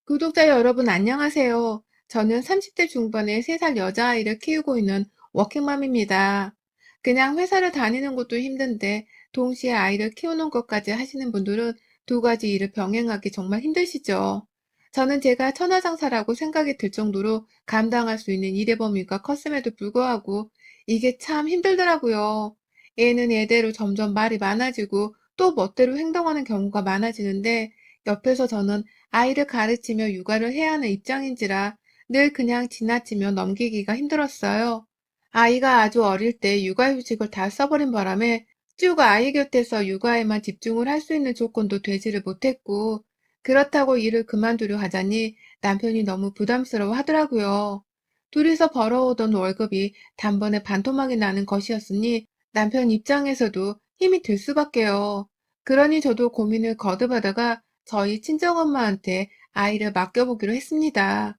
구독자 여러분 안녕하세요. 저는 30대 중반의 3살 여자아이를 키우고 있는 워킹맘입니다. 그냥 회사를 다니는 것도 힘든데 동시에 아이를 키우는 것까지 하시는 분들은 두 가지 일을 병행하기 정말 힘드시죠. 저는 제가 천하장사라고 생각이 들 정도로 감당할 수 있는 일의 범위가 컸음에도 불구하고 이게 참 힘들더라고요. 애는 애대로 점점 말이 많아지고 또 멋대로 행동하는 경우가 많아지는데 옆에서 저는 아이를 가르치며 육아를 해야 하는 입장인지라 늘 그냥 지나치며 넘기기가 힘들었어요. 아이가 아주 어릴 때 육아휴직을 다 써버린 바람에 쭉 아이 곁에서 육아에만 집중을 할 수 있는 조건도 되지를 못했고, 그렇다고 일을 그만두려 하자니 남편이 너무 부담스러워 하더라고요. 둘이서 벌어오던 월급이 단번에 반토막이 나는 것이었으니 남편 입장에서도 힘이 들 수밖에요. 그러니 저도 고민을 거듭하다가 저희 친정엄마한테 아이를 맡겨보기로 했습니다.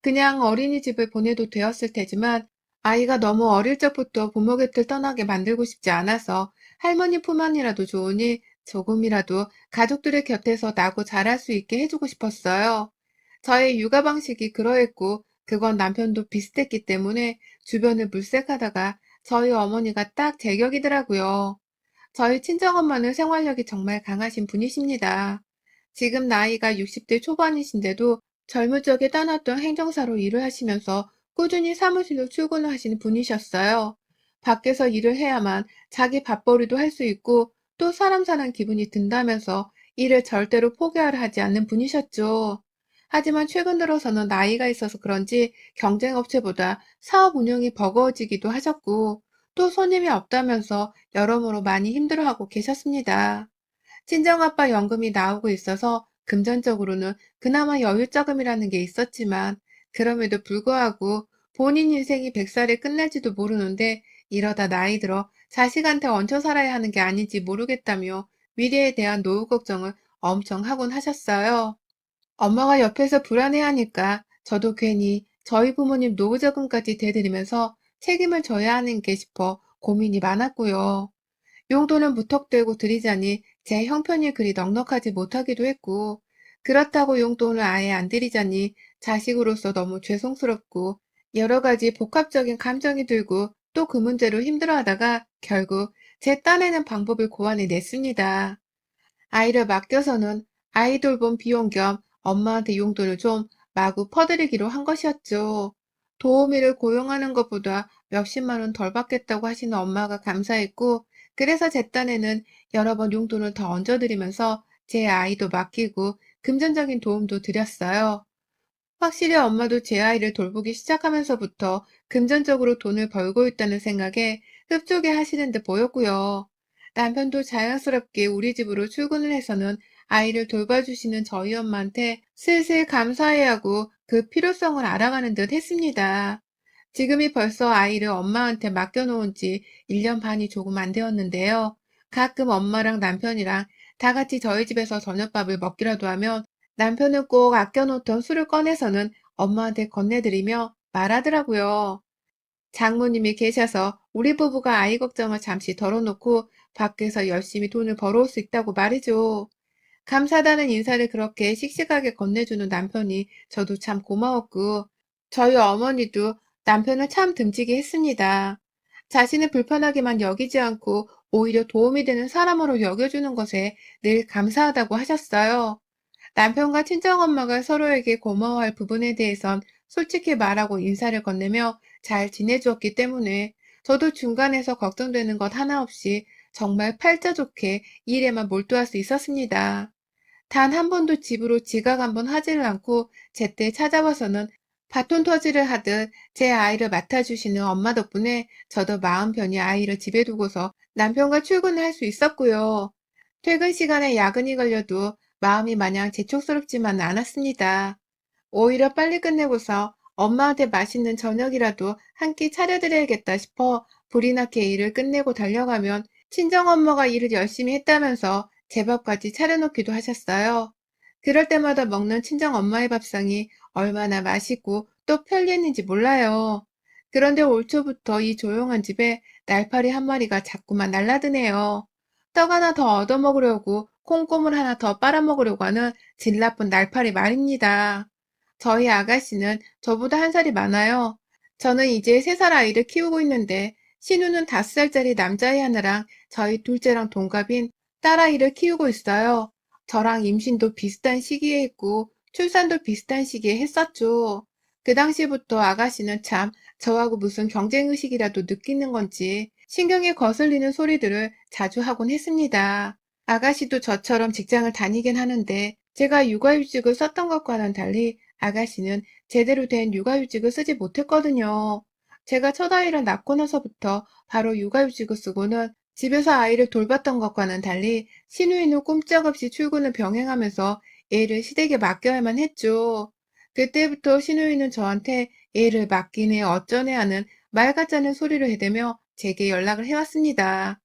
그냥 어린이집을 보내도 되었을 테지만 아이가 너무 어릴 적부터 부모 곁을 떠나게 만들고 싶지 않아서 할머니 품 안이라도 좋으니 조금이라도 가족들의 곁에서 나고 자랄 수 있게 해주고 싶었어요. 저의 육아 방식이 그러했고 그건 남편도 비슷했기 때문에 주변을 물색하다가 저희 어머니가 딱 제격이더라고요. 저희 친정엄마는 생활력이 정말 강하신 분이십니다. 지금 나이가 60대 초반이신데도 젊은 적에 떠났던 행정사로 일을 하시면서 꾸준히 사무실로 출근을 하시는 분이셨어요. 밖에서 일을 해야만 자기 밥벌이도 할 수 있고 또 사람 사는 기분이 든다면서 일을 절대로 포기하려 하지 않는 분이셨죠. 하지만 최근 들어서는 나이가 있어서 그런지 경쟁업체보다 사업 운영이 버거워지기도 하셨고 또 손님이 없다면서 여러모로 많이 힘들어하고 계셨습니다. 친정아빠 연금이 나오고 있어서 금전적으로는 그나마 여유자금이라는 게 있었지만 그럼에도 불구하고 본인 인생이 100살에 끝날지도 모르는데 이러다 나이 들어 자식한테 얹혀 살아야 하는 게 아닌지 모르겠다며 미래에 대한 노후 걱정을 엄청 하곤 하셨어요. 엄마가 옆에서 불안해하니까 저도 괜히 저희 부모님 노후자금까지 대드리면서 책임을 져야 하는 게 싶어 고민이 많았고요. 용돈은 무턱대고 드리자니 제 형편이 그리 넉넉하지 못하기도 했고, 그렇다고 용돈을 아예 안 드리자니 자식으로서 너무 죄송스럽고, 여러 가지 복합적인 감정이 들고 또 그 문제로 힘들어하다가 결국 제 딴에는 방법을 고안해 냈습니다. 아이를 맡겨서는 아이 돌봄 비용 겸 엄마한테 용돈을 좀 마구 퍼드리기로 한 것이었죠. 도우미를 고용하는 것보다 몇십만 원 덜 받겠다고 하시는 엄마가 감사했고, 그래서 제 딴에는 여러 번 용돈을 더 얹어드리면서 제 아이도 맡기고 금전적인 도움도 드렸어요. 확실히 엄마도 제 아이를 돌보기 시작하면서부터 금전적으로 돈을 벌고 있다는 생각에 흡족해 하시는 듯 보였고요. 남편도 자연스럽게 우리 집으로 출근을 해서는 아이를 돌봐주시는 저희 엄마한테 슬슬 감사해야 하고 그 필요성을 알아가는 듯 했습니다. 지금이 벌써 아이를 엄마한테 맡겨놓은 지 1년 반이 조금 안 되었는데요. 가끔 엄마랑 남편이랑 다 같이 저희 집에서 저녁밥을 먹기라도 하면 남편은 꼭 아껴놓던 술을 꺼내서는 엄마한테 건네드리며 말하더라고요. 장모님이 계셔서 우리 부부가 아이 걱정을 잠시 덜어놓고 밖에서 열심히 돈을 벌어올 수 있다고 말이죠. 감사하다는 인사를 그렇게 씩씩하게 건네주는 남편이 저도 참 고마웠고, 저희 어머니도 남편을 참 듬직이 했습니다. 자신을 불편하게만 여기지 않고 오히려 도움이 되는 사람으로 여겨주는 것에 늘 감사하다고 하셨어요. 남편과 친정엄마가 서로에게 고마워할 부분에 대해선 솔직히 말하고 인사를 건네며 잘 지내주었기 때문에 저도 중간에서 걱정되는 것 하나 없이 정말 팔자 좋게 일에만 몰두할 수 있었습니다. 단 한 번도 집으로 지각 한번 하지를 않고 제때 찾아와서는 바톤 터지를 하듯 제 아이를 맡아주시는 엄마 덕분에 저도 마음 편히 아이를 집에 두고서 남편과 출근을 할 수 있었고요. 퇴근 시간에 야근이 걸려도 마음이 마냥 재촉스럽지만은 않았습니다. 오히려 빨리 끝내고서 엄마한테 맛있는 저녁이라도 한 끼 차려드려야겠다 싶어 불이 나게 일을 끝내고 달려가면 친정엄마가 일을 열심히 했다면서 제 밥까지 차려놓기도 하셨어요. 그럴 때마다 먹는 친정엄마의 밥상이 얼마나 맛있고 또 편리했는지 몰라요. 그런데 올 초부터 이 조용한 집에 날파리 한 마리가 자꾸만 날라드네요. 떡 하나 더 얻어먹으려고 콩고물 하나 더 빨아먹으려고 하는 질 나쁜 날파리 말입니다. 저희 아가씨는 저보다 한 살이 많아요. 저는 이제 3살 아이를 키우고 있는데 신우는 5살짜리 남자아이 하나랑 저희 둘째랑 동갑인 딸아이를 키우고 있어요. 저랑 임신도 비슷한 시기에 했고 출산도 비슷한 시기에 했었죠. 그 당시부터 아가씨는 참 저하고 무슨 경쟁의식이라도 느끼는 건지 신경에 거슬리는 소리들을 자주 하곤 했습니다. 아가씨도 저처럼 직장을 다니긴 하는데 제가 육아휴직을 썼던 것과는 달리 아가씨는 제대로 된 육아휴직을 쓰지 못했거든요. 제가 첫 아이를 낳고 나서부터 바로 육아휴직을 쓰고는 집에서 아이를 돌봤던 것과는 달리 신우이는 꼼짝없이 출근을 병행하면서 애를 시댁에 맡겨야만 했죠. 그때부터 신우이는 저한테 애를 맡기네 어쩌네 하는 말 같자는 소리를 해대며 제게 연락을 해왔습니다.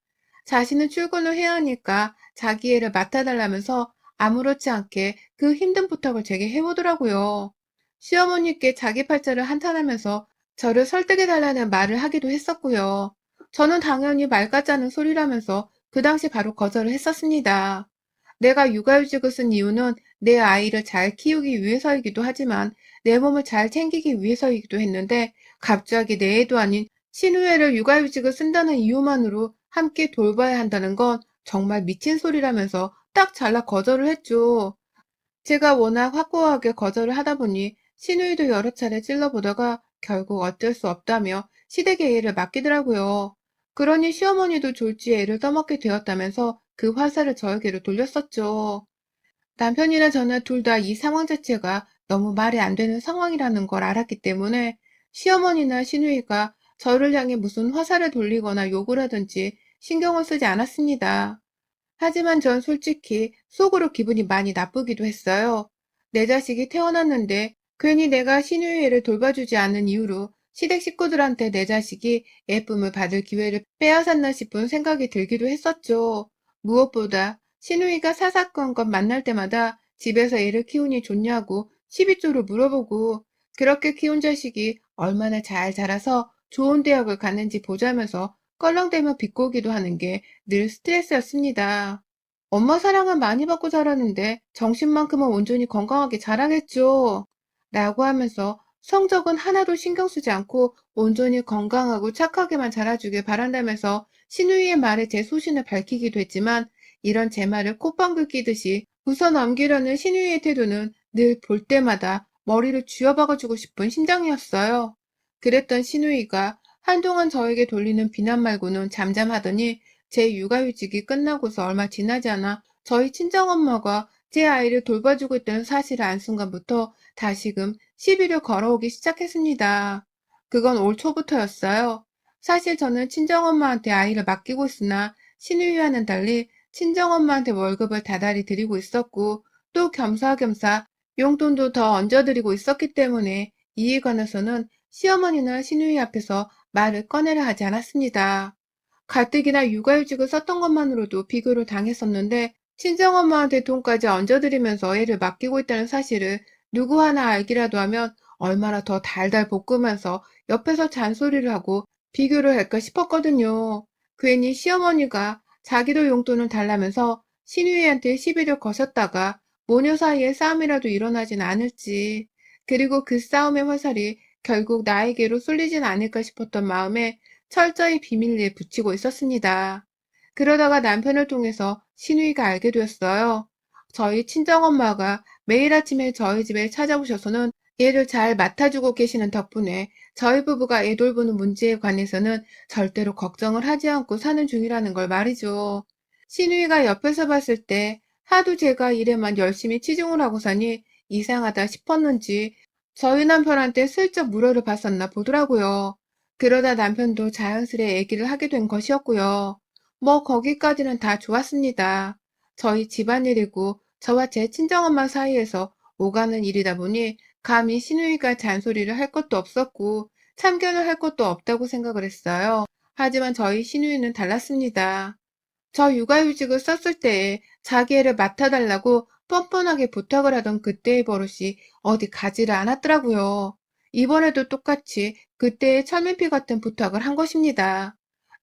자신은 출근을 해야 하니까 자기 애를 맡아달라면서 아무렇지 않게 그 힘든 부탁을 제게 해오더라고요. 시어머니께 자기 팔자를 한탄하면서 저를 설득해달라는 말을 하기도 했었고요. 저는 당연히 말 같자는 소리라면서 그 당시 바로 거절을 했었습니다. 내가 육아휴직을 쓴 이유는 내 아이를 잘 키우기 위해서이기도 하지만 내 몸을 잘 챙기기 위해서이기도 했는데 갑자기 내 애도 아닌 신우애를 육아휴직을 쓴다는 이유만으로 함께 돌봐야 한다는 건 정말 미친 소리라면서 딱 잘라 거절을 했죠. 제가 워낙 확고하게 거절을 하다 보니 신우이도 여러 차례 찔러보다가 결국 어쩔 수 없다며 시댁에 애를 맡기더라고요. 그러니 시어머니도 졸지에 애를 떠먹게 되었다면서 그 화살을 저에게로 돌렸었죠. 남편이나 저는 둘 다 이 상황 자체가 너무 말이 안 되는 상황이라는 걸 알았기 때문에 시어머니나 시누이가 저를 향해 무슨 화살을 돌리거나 욕을 하든지 신경을 쓰지 않았습니다. 하지만 전 솔직히 속으로 기분이 많이 나쁘기도 했어요. 내 자식이 태어났는데 괜히 내가 시누이를 돌봐주지 않은 이유로 시댁 식구들한테 내 자식이 예쁨을 받을 기회를 빼앗았나 싶은 생각이 들기도 했었죠. 무엇보다 시누이가 사사건건 만날 때마다 집에서 애를 키우니 좋냐고 시비조로 물어보고 그렇게 키운 자식이 얼마나 잘 자라서 좋은 대학을 갔는지 보자면서 껄렁대며 비꼬기도 하는 게 늘 스트레스였습니다. 엄마 사랑은 많이 받고 자라는데 정신만큼은 온전히 건강하게 자라겠죠. 라고 하면서 성적은 하나도 신경 쓰지 않고 온전히 건강하고 착하게만 자라주길 바란다면서 신우이의 말에 제 소신을 밝히기도 했지만 이런 제 말을 콧방귀 끼듯이 웃어 넘기려는 신우이의 태도는 늘 볼 때마다 머리를 쥐어박아주고 싶은 심정이었어요. 그랬던 신우이가 한동안 저에게 돌리는 비난 말고는 잠잠하더니 제 육아휴직이 끝나고서 얼마 지나지 않아 저희 친정엄마가 제 아이를 돌봐주고 있다는 사실을 안 순간부터 다시금 시비를 걸어오기 시작했습니다. 그건 올 초부터였어요. 사실 저는 친정엄마한테 아이를 맡기고 있으나 신우이와는 달리 친정엄마한테 월급을 다달이 드리고 있었고 또 겸사겸사 용돈도 더 얹어드리고 있었기 때문에 이에 관해서는 시어머니나 시누이 앞에서 말을 꺼내려 하지 않았습니다. 가뜩이나 육아휴직을 썼던 것만으로도 비교를 당했었는데 친정엄마한테 돈까지 얹어드리면서 애를 맡기고 있다는 사실을 누구 하나 알기라도 하면 얼마나 더 달달 볶으면서 옆에서 잔소리를 하고 비교를 할까 싶었거든요. 괜히 시어머니가 자기도 용돈을 달라면서 신우이한테 시비를 거셨다가 모녀 사이에 싸움이라도 일어나진 않을지, 그리고 그 싸움의 화살이 결국 나에게로 쏠리진 않을까 싶었던 마음에 철저히 비밀리에 붙이고 있었습니다. 그러다가 남편을 통해서 신우이가 알게 되었어요. 저희 친정엄마가 매일 아침에 저희 집에 찾아오셔서는 애를 잘 맡아주고 계시는 덕분에 저희 부부가 애 돌보는 문제에 관해서는 절대로 걱정을 하지 않고 사는 중이라는 걸 말이죠. 신우이가 옆에서 봤을 때 하도 제가 일에만 열심히 치중을 하고 사니 이상하다 싶었는지 저희 남편한테 슬쩍 물어를 봤었나 보더라고요. 그러다 남편도 자연스레 얘기를 하게 된 것이었고요. 뭐 거기까지는 다 좋았습니다. 저희 집안일이고 저와 제 친정엄마 사이에서 오가는 일이다 보니 감히 시누이가 잔소리를 할 것도 없었고 참견을 할 것도 없다고 생각을 했어요. 하지만 저희 시누이는 달랐습니다. 저 육아휴직을 썼을 때에 자기 애를 맡아달라고 뻔뻔하게 부탁을 하던 그때의 버릇이 어디 가지를 않았더라고요. 이번에도 똑같이 그때의 철면피 같은 부탁을 한 것입니다.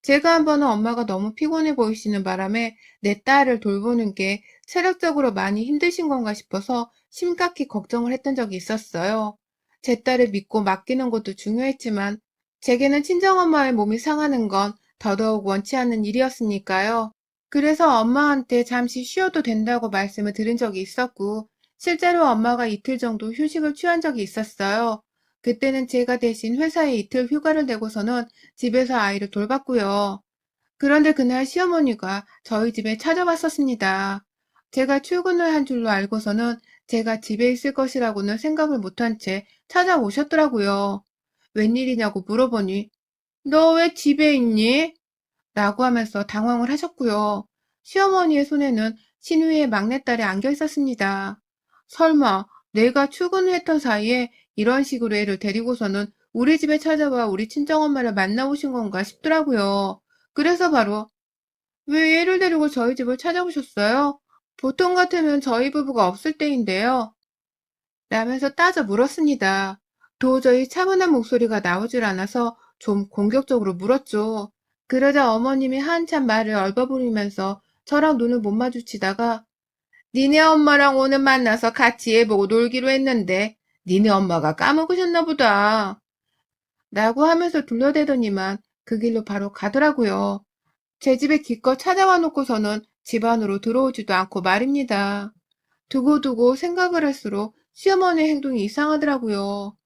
제가 한 번은 엄마가 너무 피곤해 보이시는 바람에 내 딸을 돌보는 게 체력적으로 많이 힘드신 건가 싶어서 심각히 걱정을 했던 적이 있었어요. 제 딸을 믿고 맡기는 것도 중요했지만 제게는 친정엄마의 몸이 상하는 건 더더욱 원치 않는 일이었으니까요. 그래서 엄마한테 잠시 쉬어도 된다고 말씀을 드린 적이 있었고, 실제로 엄마가 이틀 정도 휴식을 취한 적이 있었어요. 그때는 제가 대신 회사에 이틀 휴가를 내고서는 집에서 아이를 돌봤고요. 그런데 그날 시어머니가 저희 집에 찾아왔었습니다. 제가 출근을 한 줄로 알고서는 제가 집에 있을 것이라고는 생각을 못한 채 찾아오셨더라고요. 웬일이냐고 물어보니, 너 왜 집에 있니? 라고 하면서 당황을 하셨고요. 시어머니의 손에는 신우이의 막내딸이 안겨 있었습니다. 설마 내가 출근을 했던 사이에 이런 식으로 애를 데리고서는 우리 집에 찾아와 우리 친정엄마를 만나오신 건가 싶더라고요. 그래서 바로 왜 애를 데리고 저희 집을 찾아오셨어요? 보통 같으면 저희 부부가 없을 때인데요. 라면서 따져 물었습니다. 도저히 차분한 목소리가 나오질 않아서 좀 공격적으로 물었죠. 그러자 어머님이 한참 말을 얼버무리면서 저랑 눈을 못 마주치다가 니네 엄마랑 오늘 만나서 같이 애 보고 놀기로 했는데 니네 엄마가 까먹으셨나 보다. 라고 하면서 둘러대더니만 그 길로 바로 가더라고요. 제 집에 기껏 찾아와 놓고서는 집 안으로 들어오지도 않고 말입니다. 두고두고 생각을 할수록 시어머니의 행동이 이상하더라고요.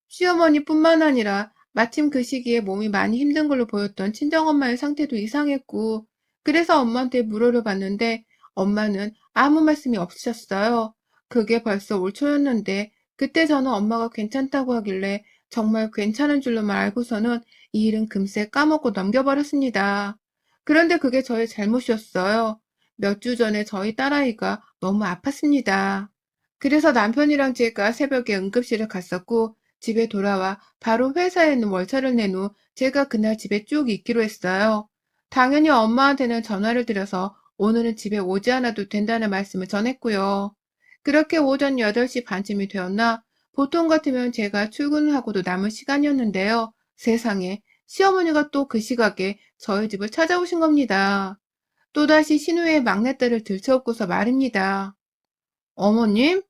시어머니뿐만 아니라 마침 그 시기에 몸이 많이 힘든 걸로 보였던 친정엄마의 상태도 이상했고, 그래서 엄마한테 물어를 봤는데 엄마는 아무 말씀이 없으셨어요. 그게 벌써 올 초였는데 그때 저는 엄마가 괜찮다고 하길래 정말 괜찮은 줄로만 알고서는 이 일은 금세 까먹고 넘겨버렸습니다. 그런데 그게 저의 잘못이었어요. 몇 주 전에 저희 딸아이가 너무 아팠습니다. 그래서 남편이랑 제가 새벽에 응급실을 갔었고 집에 돌아와 바로 회사에 있는 월차를 낸 후 제가 그날 집에 쭉 있기로 했어요. 당연히 엄마한테는 전화를 드려서 오늘은 집에 오지 않아도 된다는 말씀을 전했고요. 그렇게 오전 8시 반쯤이 되었나 보통 같으면 제가 출근을 하고도 남은 시간이었는데요. 세상에 시어머니가 또 그 시각에 저희 집을 찾아오신 겁니다. 또다시 신우의 막내딸을 들쳐업고서 말입니다. 어머님?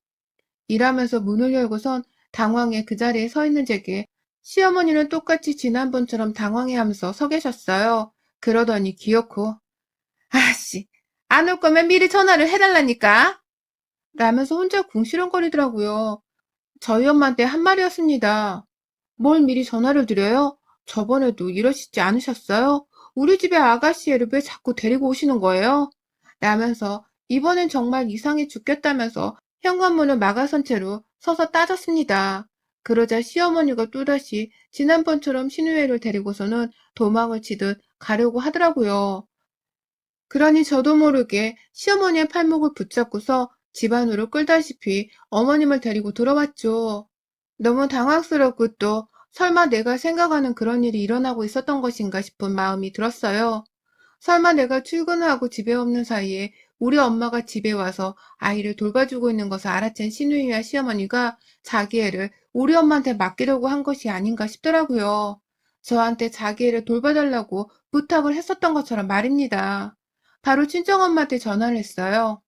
일하면서 문을 열고선 당황해 그 자리에 서 있는 제게 시어머니는 똑같이 지난번처럼 당황해하면서 서 계셨어요. 그러더니 기어코 아씨, 안 올 거면 미리 전화를 해달라니까 라면서 혼자 궁시렁거리더라고요. 저희 엄마한테 한 말이었습니다. 뭘 미리 전화를 드려요? 저번에도 이러시지 않으셨어요? 우리 집에 아가씨 애를 왜 자꾸 데리고 오시는 거예요? 라면서 이번엔 정말 이상해 죽겠다면서 현관문을 막아선 채로 서서 따졌습니다. 그러자 시어머니가 또다시 지난번처럼 신우애를 데리고서는 도망을 치듯 가려고 하더라고요. 그러니 저도 모르게 시어머니의 팔목을 붙잡고서 집 안으로 끌다시피 어머님을 데리고 들어왔죠. 너무 당황스럽고 또 설마 내가 생각하는 그런 일이 일어나고 있었던 것인가 싶은 마음이 들었어요. 설마 내가 출근하고 집에 없는 사이에 우리 엄마가 집에 와서 아이를 돌봐주고 있는 것을 알아챈 시누이와 시어머니가 자기 애를 우리 엄마한테 맡기려고 한 것이 아닌가 싶더라고요. 저한테 자기 애를 돌봐달라고 부탁을 했었던 것처럼 말입니다. 바로 친정엄마한테 전화를 했어요.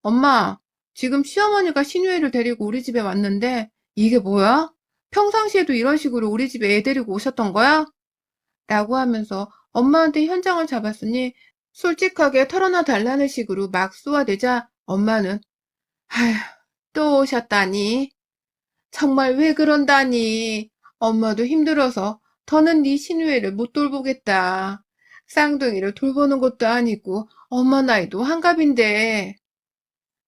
엄마, 지금 시어머니가 시누이를 데리고 우리 집에 왔는데 이게 뭐야? 평상시에도 이런 식으로 우리 집에 애 데리고 오셨던 거야? 라고 하면서 엄마한테 현장을 잡았으니 솔직하게 털어놔 달라는 식으로 막 쏘아대자 엄마는 아휴, 또 오셨다니. 정말 왜 그런다니. 엄마도 힘들어서 더는 네 시누이를 못 돌보겠다. 쌍둥이를 돌보는 것도 아니고 엄마 나이도 한갑인데.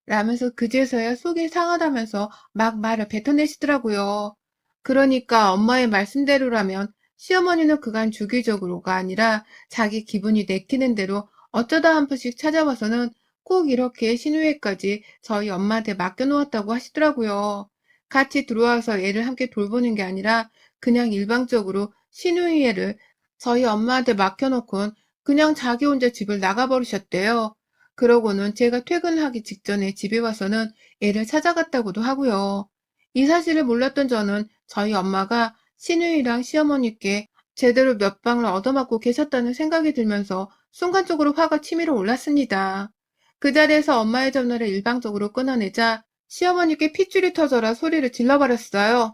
라면서 그제서야 속이 상하다면서 막 말을 뱉어내시더라고요. 그러니까 엄마의 말씀대로라면 시어머니는 그간 주기적으로가 아니라 자기 기분이 내키는 대로 어쩌다 한 번씩 찾아와서는 꼭 이렇게 신우회까지 저희 엄마한테 맡겨놓았다고 하시더라고요. 같이 들어와서 애를 함께 돌보는 게 아니라 그냥 일방적으로 신우이애를 저희 엄마한테 맡겨놓곤 그냥 자기 혼자 집을 나가버리셨대요. 그러고는 제가 퇴근하기 직전에 집에 와서는 애를 찾아갔다고도 하고요. 이 사실을 몰랐던 저는 저희 엄마가 시누이랑 시어머니께 제대로 몇 방을 얻어맞고 계셨다는 생각이 들면서 순간적으로 화가 치밀어 올랐습니다. 그 자리에서 엄마의 전화를 일방적으로 끊어내자 시어머니께 핏줄이 터져라 소리를 질러버렸어요.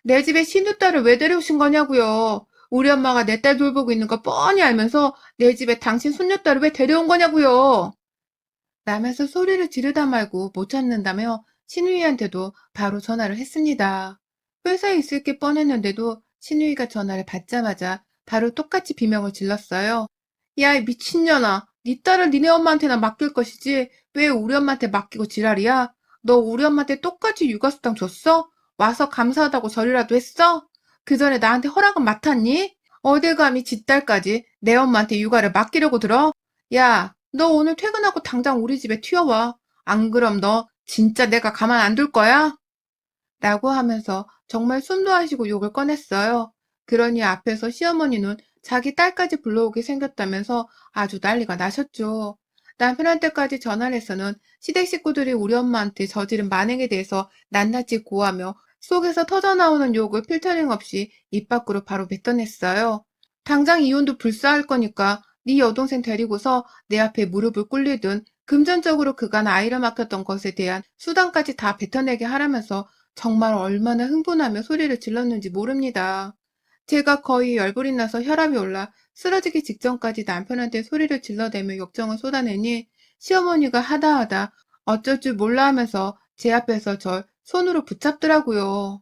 내 집에 시누딸을 왜 데려오신 거냐고요. 우리 엄마가 내 딸 돌보고 있는 거 뻔히 알면서 내 집에 당신 손녀딸을 왜 데려온 거냐고요. 라면서 소리를 지르다 말고 못 찾는다며 신우이한테도 바로 전화를 했습니다. 회사에 있을 게 뻔했는데도 신우이가 전화를 받자마자 바로 똑같이 비명을 질렀어요. 야, 이 미친년아. 네 딸을 니네 엄마한테나 맡길 것이지 왜 우리 엄마한테 맡기고 지랄이야? 너 우리 엄마한테 똑같이 육아수당 줬어? 와서 감사하다고 절이라도 했어? 그 전에 나한테 허락은 맡았니? 어딜 감히 지 딸까지 내 엄마한테 육아를 맡기려고 들어? 야, 너 오늘 퇴근하고 당장 우리 집에 튀어와. 안 그럼 너 진짜 내가 가만 안 둘 거야? 라고 하면서 정말 숨도 안 쉬고 욕을 꺼냈어요. 그러니 앞에서 시어머니는 자기 딸까지 불러오게 생겼다면서 아주 난리가 나셨죠. 남편한테까지 전화를 해서는 시댁 식구들이 우리 엄마한테 저지른 만행에 대해서 낱낱이 고하며 속에서 터져나오는 욕을 필터링 없이 입 밖으로 바로 뱉어냈어요. 당장 이혼도 불사할 거니까 네 여동생 데리고서 내 앞에 무릎을 꿇리든 금전적으로 그간 아이를 맡겼던 것에 대한 수당까지 다 뱉어내게 하라면서 정말 얼마나 흥분하며 소리를 질렀는지 모릅니다. 제가 거의 열불이 나서 혈압이 올라 쓰러지기 직전까지 남편한테 소리를 질러대며 역정을 쏟아내니 시어머니가 하다하다 어쩔 줄 몰라 하면서 제 앞에서 절 손으로 붙잡더라고요.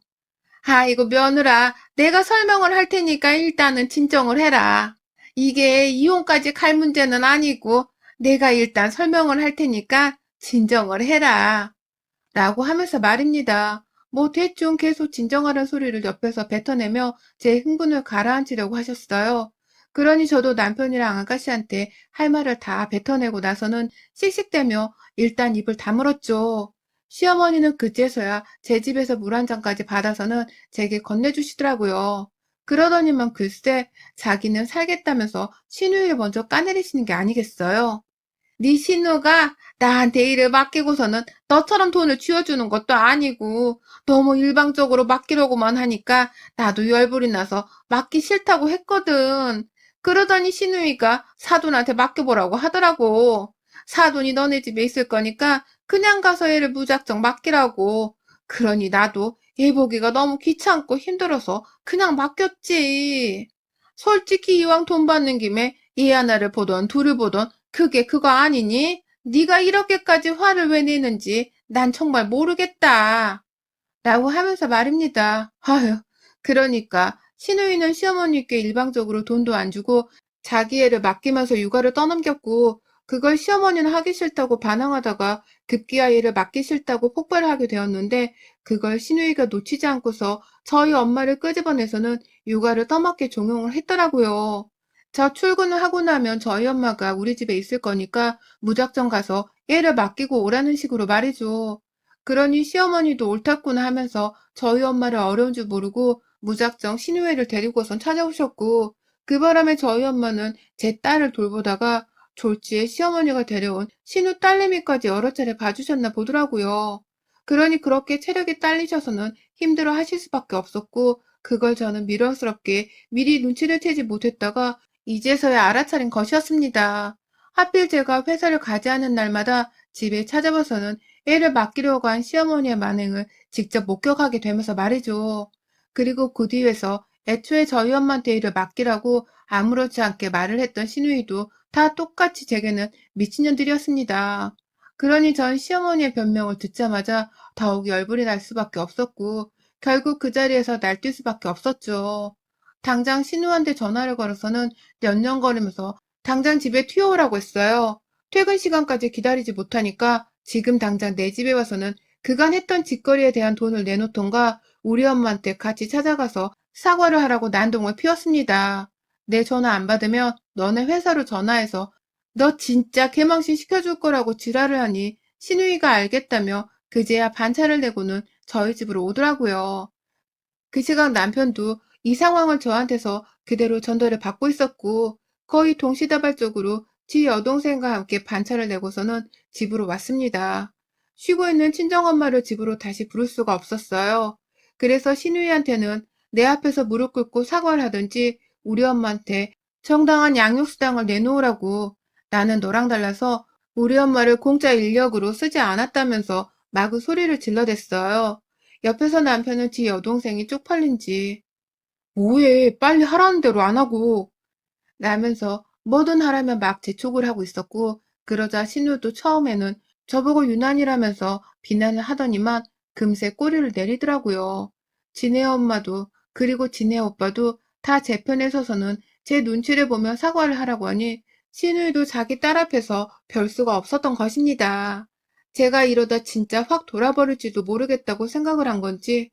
아이고, 며느라, 내가 설명을 할 테니까 일단은 진정을 해라. 이게 이혼까지 갈 문제는 아니고, 내가 일단 설명을 할 테니까 진정을 해라. 라고 하면서 말입니다. 뭐 대충 계속 진정하라는 소리를 옆에서 뱉어내며 제 흥분을 가라앉히려고 하셨어요. 그러니 저도 남편이랑 아가씨한테 할 말을 다 뱉어내고 나서는 씩씩대며 일단 입을 다물었죠. 시어머니는 그제서야 제 집에서 물 한 잔까지 받아서는 제게 건네주시더라고요. 그러더니만 글쎄 자기는 살겠다면서 시누이를 먼저 까내리시는 게 아니겠어요. 네 신우가 나한테 일을 맡기고서는 너처럼 돈을 쥐어주는 것도 아니고 너무 일방적으로 맡기려고만 하니까 나도 열불이 나서 맡기 싫다고 했거든. 그러더니 신우이가 사돈한테 맡겨보라고 하더라고. 사돈이 너네 집에 있을 거니까 그냥 가서 애를 무작정 맡기라고. 그러니 나도 애 보기가 너무 귀찮고 힘들어서 그냥 맡겼지. 솔직히 이왕 돈 받는 김에 애 하나를 보던 둘을 보던 그게 그거 아니니? 네가 이렇게까지 화를 왜 내는지 난 정말 모르겠다. 라고 하면서 말입니다. 아휴, 그러니까 시누이는 시어머니께 일방적으로 돈도 안 주고 자기 애를 맡기면서 육아를 떠넘겼고 그걸 시어머니는 하기 싫다고 반항하다가 급기야 애를 맡기 싫다고 폭발을 하게 되었는데 그걸 시누이가 놓치지 않고서 저희 엄마를 끄집어내서는 육아를 떠맡게 종용을 했더라고요. 저 출근을 하고 나면 저희 엄마가 우리 집에 있을 거니까 무작정 가서 애를 맡기고 오라는 식으로 말이죠. 그러니 시어머니도 옳았구나 하면서 저희 엄마를 어려운 줄 모르고 무작정 시누이를 데리고선 찾아오셨고 그 바람에 저희 엄마는 제 딸을 돌보다가 졸지에 시어머니가 데려온 시누 딸내미까지 여러 차례 봐주셨나 보더라고요. 그러니 그렇게 체력이 딸리셔서는 힘들어 하실 수밖에 없었고 그걸 저는 미련스럽게 미리 눈치를 채지 못했다가 이제서야 알아차린 것이었습니다. 하필 제가 회사를 가지 않은 날마다 집에 찾아와서는 애를 맡기려고 한 시어머니의 만행을 직접 목격하게 되면서 말이죠. 그리고 그 뒤에서 애초에 저희 엄마한테 일을 맡기라고 아무렇지 않게 말을 했던 시누이도 다 똑같이 제게는 미친년들이었습니다. 그러니 전 시어머니의 변명을 듣자마자 더욱 열불이 날 수밖에 없었고 결국 그 자리에서 날뛸 수밖에 없었죠. 당장 신우한테 전화를 걸어서는 연연거리면서 당장 집에 튀어오라고 했어요. 퇴근 시간까지 기다리지 못하니까 지금 당장 내 집에 와서는 그간 했던 짓거리에 대한 돈을 내놓던가 우리 엄마한테 같이 찾아가서 사과를 하라고 난동을 피웠습니다. 내 전화 안 받으면 너네 회사로 전화해서 너 진짜 개망신 시켜줄 거라고 지랄을 하니 신우이가 알겠다며 그제야 반차를 내고는 저희 집으로 오더라고요. 그 시각 남편도 이 상황을 저한테서 그대로 전달을 받고 있었고 거의 동시다발적으로 지 여동생과 함께 반차를 내고서는 집으로 왔습니다. 쉬고 있는 친정엄마를 집으로 다시 부를 수가 없었어요. 그래서 신우이한테는 내 앞에서 무릎 꿇고 사과를 하든지 우리 엄마한테 정당한 양육수당을 내놓으라고. 나는 너랑 달라서 우리 엄마를 공짜 인력으로 쓰지 않았다면서 마구 소리를 질러댔어요. 옆에서 남편은 지 여동생이 쪽팔린지 뭐해, 빨리 하라는 대로 안 하고 라면서 뭐든 하라면 막 재촉을 하고 있었고, 그러자 신우도 처음에는 저보고 유난이라면서 비난을 하더니만 금세 꼬리를 내리더라고요. 지네 엄마도 그리고 지네 오빠도 다 제 편에 서서는 제 눈치를 보며 사과를 하라고 하니 신우이도 자기 딸 앞에서 별 수가 없었던 것입니다. 제가 이러다 진짜 확 돌아버릴지도 모르겠다고 생각을 한 건지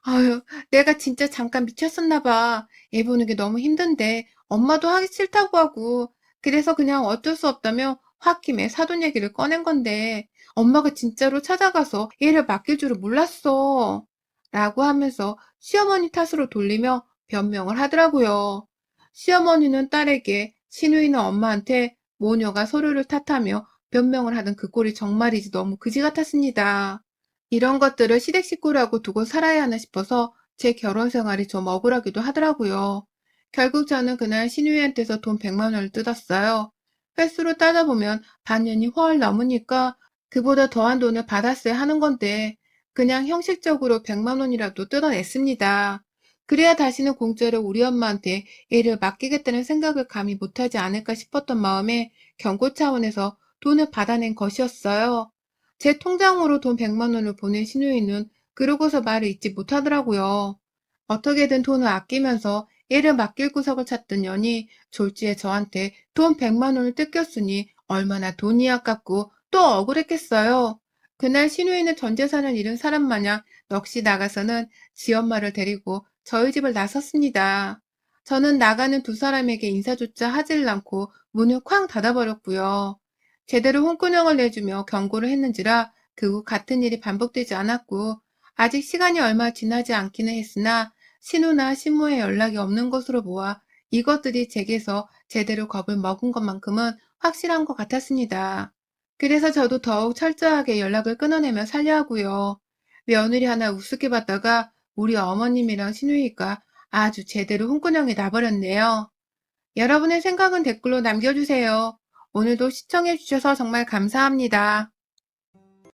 아유, 내가 진짜 잠깐 미쳤었나 봐. 애 보는 게 너무 힘든데 엄마도 하기 싫다고 하고 그래서 그냥 어쩔 수 없다며 홧김에 사돈 얘기를 꺼낸 건데 엄마가 진짜로 찾아가서 얘를 맡길 줄은 몰랐어. 라고 하면서 시어머니 탓으로 돌리며 변명을 하더라고요. 시어머니는 딸에게, 시누이는 엄마한테 모녀가 서로를 탓하며 변명을 하던 그 꼴이 정말이지 너무 그지 같았습니다. 이런 것들을 시댁 식구라고 두고 살아야 하나 싶어서 제 결혼 생활이 좀 억울하기도 하더라고요. 결국 저는 그날 신우이한테서 돈 100만 원을 뜯었어요. 횟수로 따져보면 반년이 훨 넘으니까 그보다 더한 돈을 받았어야 하는 건데 그냥 형식적으로 100만 원이라도 뜯어냈습니다. 그래야 다시는 공짜로 우리 엄마한테 애를 맡기겠다는 생각을 감히 못하지 않을까 싶었던 마음에 경고 차원에서 돈을 받아낸 것이었어요. 제 통장으로 돈 100만 원을 보낸 신우이는 그러고서 말을 잇지 못하더라고요. 어떻게든 돈을 아끼면서 애를 맡길 구석을 찾던 년이 졸지에 저한테 돈 100만 원을 뜯겼으니 얼마나 돈이 아깝고 또 억울했겠어요. 그날 신우이는 전 재산을 잃은 사람 마냥 넋이 나가서는 지엄마를 데리고 저희 집을 나섰습니다. 저는 나가는 두 사람에게 인사조차 하질 않고 문을 쾅 닫아버렸고요. 제대로 홍군형을 내주며 경고를 했는지라 그 후 같은 일이 반복되지 않았고 아직 시간이 얼마 지나지 않기는 했으나 신우나 신모의 연락이 없는 것으로 보아 이것들이 제게서 제대로 겁을 먹은 것만큼은 확실한 것 같았습니다. 그래서 저도 더욱 철저하게 연락을 끊어내며 살려 하고요. 며느리 하나 우습게 봤다가 우리 어머님이랑 신우이가 아주 제대로 홍군형이 나버렸네요. 여러분의 생각은 댓글로 남겨주세요. 오늘도 시청해주셔서 정말 감사합니다.